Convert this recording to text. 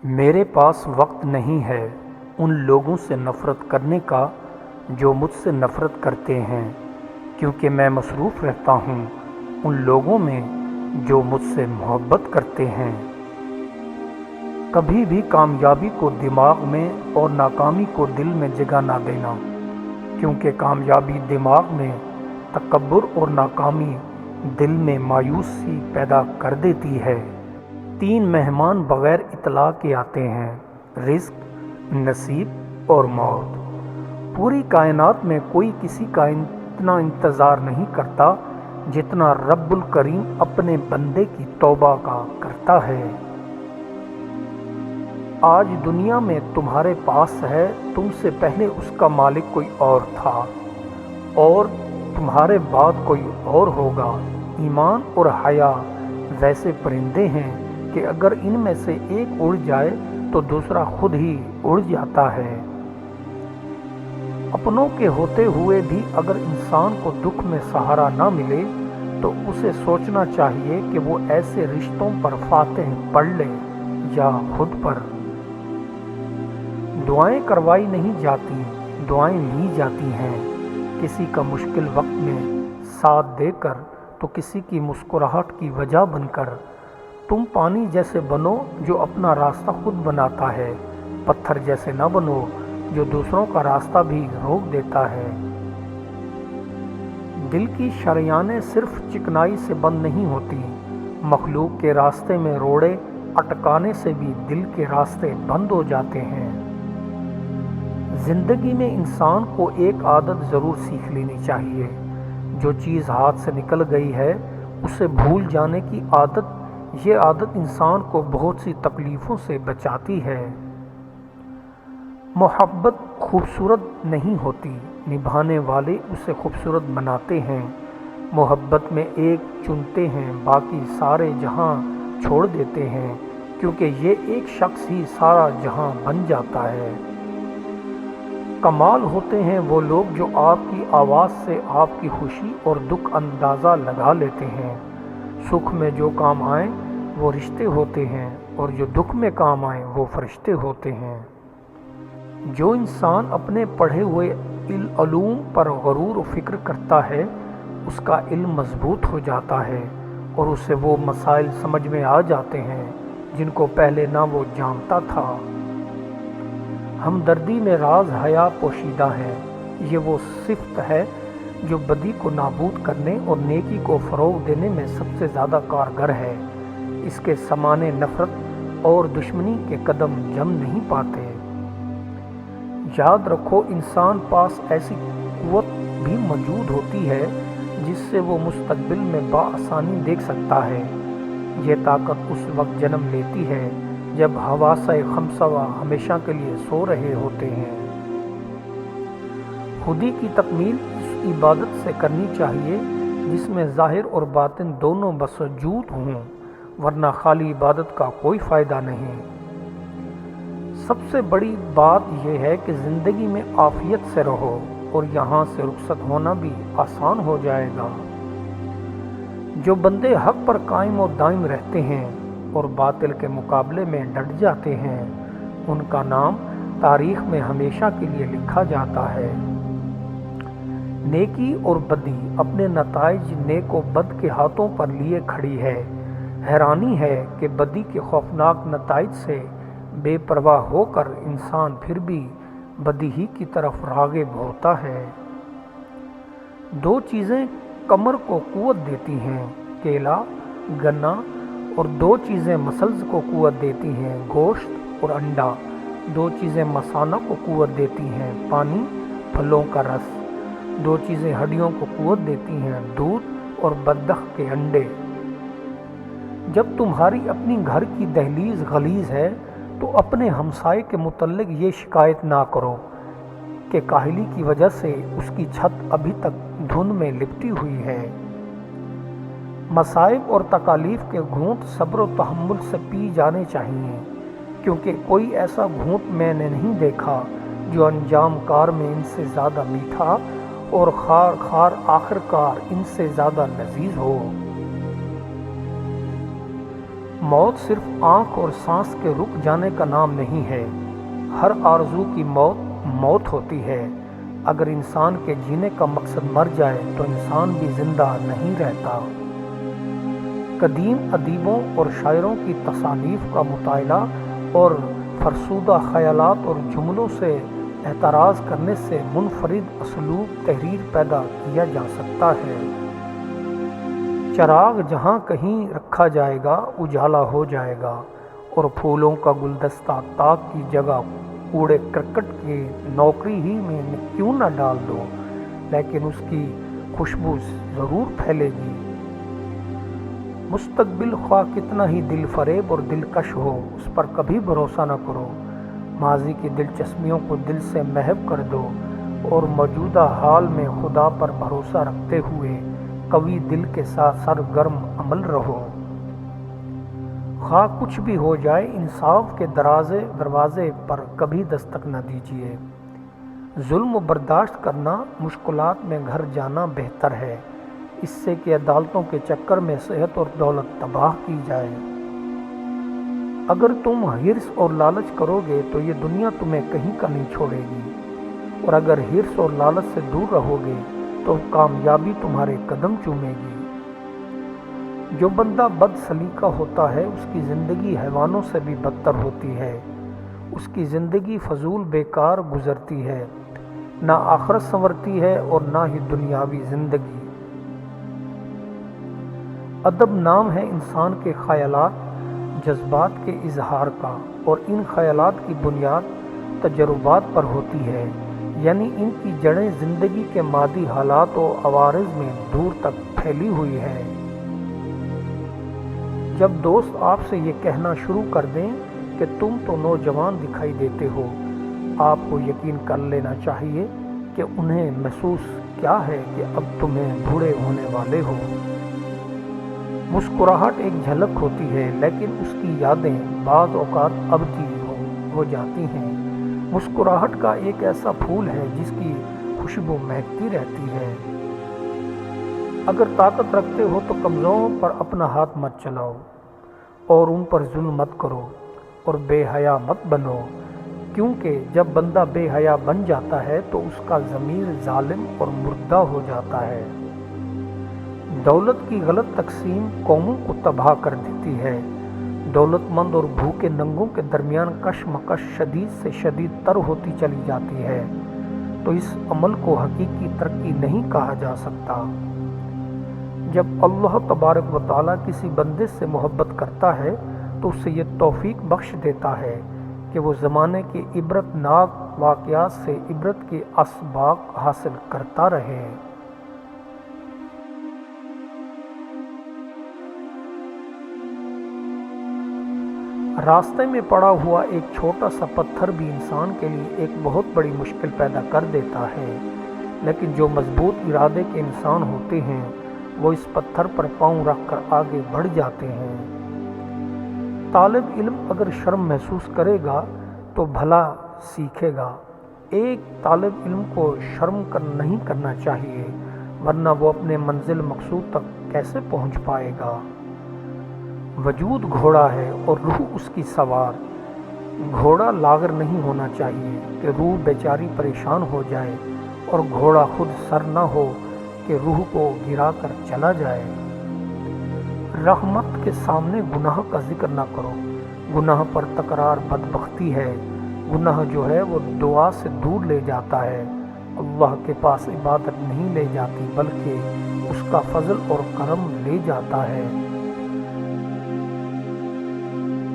میرے پاس وقت نہیں ہے ان لوگوں سے نفرت کرنے کا جو مجھ سے نفرت کرتے ہیں، کیونکہ میں مصروف رہتا ہوں ان لوگوں میں جو مجھ سے محبت کرتے ہیں۔ کبھی بھی کامیابی کو دماغ میں اور ناکامی کو دل میں جگہ نہ دینا، کیونکہ کامیابی دماغ میں تکبر اور ناکامی دل میں مایوسی پیدا کر دیتی ہے۔ 3 مہمان بغیر اطلاع کے آتے ہیں: رزق، نصیب اور موت۔ پوری کائنات میں کوئی کسی کا اتنا انتظار نہیں کرتا جتنا رب الکریم اپنے بندے کی توبہ کا کرتا ہے۔ آج دنیا میں تمہارے پاس ہے، تم سے پہلے اس کا مالک کوئی اور تھا اور تمہارے بعد کوئی اور ہوگا۔ ایمان اور حیا ویسے پرندے ہیں کہ اگر ان میں سے ایک اڑ جائے تو دوسرا خود ہی اڑ جاتا ہے۔ اپنوں کے ہوتے ہوئے بھی اگر انسان کو دکھ میں سہارا نہ ملے تو اسے سوچنا چاہیے کہ وہ ایسے رشتوں پر فاتح پڑھ لے یا خود پر۔ دعائیں کروائی نہیں جاتی، دعائیں لی جاتی ہیں۔ کسی کا مشکل وقت میں ساتھ دے کر تو کسی کی مسکراہٹ کی وجہ بن کر۔ تم پانی جیسے بنو جو اپنا راستہ خود بناتا ہے، پتھر جیسے نہ بنو جو دوسروں کا راستہ بھی روک دیتا ہے۔ دل کی شریانیں صرف چکنائی سے بند نہیں ہوتی، مخلوق کے راستے میں روڑے اٹکانے سے بھی دل کے راستے بند ہو جاتے ہیں۔ زندگی میں انسان کو ایک عادت ضرور سیکھ لینی چاہیے۔ جو چیز ہاتھ سے نکل گئی ہے اسے بھول جانے کی عادت، یہ عادت انسان کو بہت سی تکلیفوں سے بچاتی ہے۔ محبت خوبصورت نہیں ہوتی، نبھانے والے اسے خوبصورت بناتے ہیں۔ محبت میں ایک چنتے ہیں، باقی سارے جہاں چھوڑ دیتے ہیں، کیونکہ یہ ایک شخص ہی سارا جہاں بن جاتا ہے۔ کمال ہوتے ہیں وہ لوگ جو آپ کی آواز سے آپ کی خوشی اور دکھ اندازہ لگا لیتے ہیں۔ سکھ میں جو کام آئیں وہ رشتے ہوتے ہیں اور جو دکھ میں کام آئیں وہ فرشتے ہوتے ہیں۔ جو انسان اپنے پڑھے ہوئے علوم پر غرور و فکر کرتا ہے اس کا علم مضبوط ہو جاتا ہے اور اسے وہ مسائل سمجھ میں آ جاتے ہیں جن کو پہلے نہ وہ جانتا تھا۔ ہمدردی میں راز حیا پوشیدہ ہے، یہ وہ صفت ہے جو بدی کو نابود کرنے اور نیکی کو فروغ دینے میں سب سے زیادہ کارگر ہے۔ اس کے سامانے نفرت اور دشمنی کے قدم جم نہیں پاتے۔ یاد رکھو، انسان پاس ایسی قوت بھی موجود ہوتی ہے جس سے وہ مستقبل میں بآسانی دیکھ سکتا ہے۔ یہ طاقت اس وقت جنم لیتی ہے جب حواسِ خمسہ ہمیشہ کے لیے سو رہے ہوتے ہیں۔ خودی کی تکمیل اس عبادت سے کرنی چاہیے جس میں ظاہر اور باطن دونوں بسجود ہوں، ورنہ خالی عبادت کا کوئی فائدہ نہیں۔ سب سے بڑی بات یہ ہے کہ زندگی میں عافیت سے رہو اور یہاں سے رخصت ہونا بھی آسان ہو جائے گا۔ جو بندے حق پر قائم و دائم رہتے ہیں اور باطل کے مقابلے میں ڈٹ جاتے ہیں ان کا نام تاریخ میں ہمیشہ کے لیے لکھا جاتا ہے۔ نیکی اور بدی اپنے نتائج نیک و بد کے ہاتھوں پر لیے کھڑی ہے۔ حیرانی ہے کہ بدی کے خوفناک نتائج سے بے پرواہ ہو کر انسان پھر بھی بدی ہی کی طرف راغب ہوتا ہے۔ 2 چیزیں کمر کو قوت دیتی ہیں، کیلا، گنا، اور 2 چیزیں مسلز کو قوت دیتی ہیں، گوشت اور انڈا۔ 2 چیزیں مثانہ کو قوت دیتی ہیں، پانی، پھلوں کا رس۔ 2 چیزیں ہڈیوں کو قوت دیتی ہیں، دودھ اور بطخ کے انڈے۔ جب تمہاری اپنی گھر کی دہلیز غلیظ ہے تو اپنے ہمسائے کے متعلق یہ شکایت نہ کرو کہ کاہلی کی وجہ سے اس کی چھت ابھی تک دھند میں لپٹی ہوئی ہے۔ مصائب اور تکالیف کے گھونٹ صبر و تحمل سے پی جانے چاہیے، کیونکہ کوئی ایسا گھونٹ میں نے نہیں دیکھا جو انجام کار میں ان سے زیادہ میٹھا اور خار خار آخر کار ان سے زیادہ لذیذ ہو۔ موت صرف آنکھ اور سانس کے رک جانے کا نام نہیں ہے، ہر آرزو کی موت ہوتی ہے۔ اگر انسان کے جینے کا مقصد مر جائے تو انسان بھی زندہ نہیں رہتا۔ قدیم ادیبوں اور شاعروں کی تصانیف کا مطالعہ اور فرسودہ خیالات اور جملوں سے اعتراض کرنے سے منفرد اسلوب تحریر پیدا کیا جا سکتا ہے۔ چراغ جہاں کہیں رکھا جائے گا اجالا ہو جائے گا، اور پھولوں کا گلدستہ طاق کی جگہ کوڑے کرکٹ کی نوکری ہی میں کیوں نہ ڈال دو، لیکن اس کی خوشبو ضرور پھیلے گی۔ مستقبل خواہ کتنا ہی دل فریب اور دلکش ہو، اس پر کبھی بھروسہ نہ کرو۔ ماضی کی دلچسپیوں کو دل سے محو کر دو اور موجودہ حال میں خدا پر بھروسہ رکھتے ہوئے قوی دل کے ساتھ سرگرم عمل رہو۔ خواہ کچھ بھی ہو جائے، انصاف کے دروازے پر کبھی دستک نہ دیجیے۔ ظلم برداشت کرنا، مشکلات میں گھر جانا بہتر ہے، اس سے کہ عدالتوں کے چکر میں صحت اور دولت تباہ کی جائے۔ اگر تم حرص اور لالچ کرو گے تو یہ دنیا تمہیں کہیں کا نہیں چھوڑے گی، اور اگر حرص اور لالچ سے دور رہو گے تو کامیابی تمہارے قدم چومے گی۔ جو بندہ بد سلیقہ ہوتا ہے اس کی زندگی حیوانوں سے بھی بدتر ہوتی ہے، اس کی زندگی فضول بیکار گزرتی ہے، نہ آخرت سنورتی ہے اور نہ ہی دنیاوی زندگی۔ ادب نام ہے انسان کے خیالات، جذبات کے اظہار کا، اور ان خیالات کی بنیاد تجربات پر ہوتی ہے، یعنی ان کی جڑیں زندگی کے مادی حالات و عوارض میں دور تک پھیلی ہوئی ہے۔ جب دوست آپ سے یہ کہنا شروع کر دیں کہ تم تو نوجوان دکھائی دیتے ہو، آپ کو یقین کر لینا چاہیے کہ انہیں محسوس کیا ہے کہ اب تمہیں بوڑھے ہونے والے ہو۔ مسکراہٹ ایک جھلک ہوتی ہے، لیکن اس کی یادیں بعض اوقات ابدی ہو جاتی ہیں۔ مسکراہٹ کا ایک ایسا پھول ہے جس کی خوشبو مہکتی رہتی ہے۔ اگر طاقت رکھتے ہو تو کمزوروں پر اپنا ہاتھ مت چلاؤ اور ان پر ظلم مت کرو اور بے حیا مت بنو، کیونکہ جب بندہ بے حیا بن جاتا ہے تو اس کا ضمیر ظالم اور مردہ ہو جاتا ہے۔ دولت کی غلط تقسیم قوموں کو تباہ کر دیتی ہے۔ دولت مند اور بھوکے ننگوں کے درمیان کشمکش شدید سے شدید تر ہوتی چلی جاتی ہے، تو اس عمل کو حقیقی ترقی نہیں کہا جا سکتا۔ جب اللہ تبارک و تعالیٰ کسی بندے سے محبت کرتا ہے تو اسے یہ توفیق بخش دیتا ہے کہ وہ زمانے کے عبرت ناک واقعات سے عبرت کے اسباق حاصل کرتا رہے۔ راستے میں پڑا ہوا ایک چھوٹا سا پتھر بھی انسان کے لیے ایک بہت بڑی مشکل پیدا کر دیتا ہے، لیکن جو مضبوط ارادے کے انسان ہوتے ہیں وہ اس پتھر پر پاؤں رکھ کر آگے بڑھ جاتے ہیں۔ طالب علم اگر شرم محسوس کرے گا تو بھلا سیکھے گا۔ ایک طالب علم کو شرم نہیں کرنا چاہیے، ورنہ وہ اپنے منزل مقصود تک کیسے پہنچ پائے گا۔ وجود گھوڑا ہے اور روح اس کی سوار۔ گھوڑا لاغر نہیں ہونا چاہیے کہ روح بیچاری پریشان ہو جائے، اور گھوڑا خود سر نہ ہو کہ روح کو گرا کر چلا جائے۔ رحمت کے سامنے گناہ کا ذکر نہ کرو، گناہ پر تکرار بدبختی ہے۔ گناہ جو ہے وہ دعا سے دور لے جاتا ہے، اللہ کے پاس عبادت نہیں لے جاتی بلکہ اس کا فضل اور کرم لے جاتا ہے۔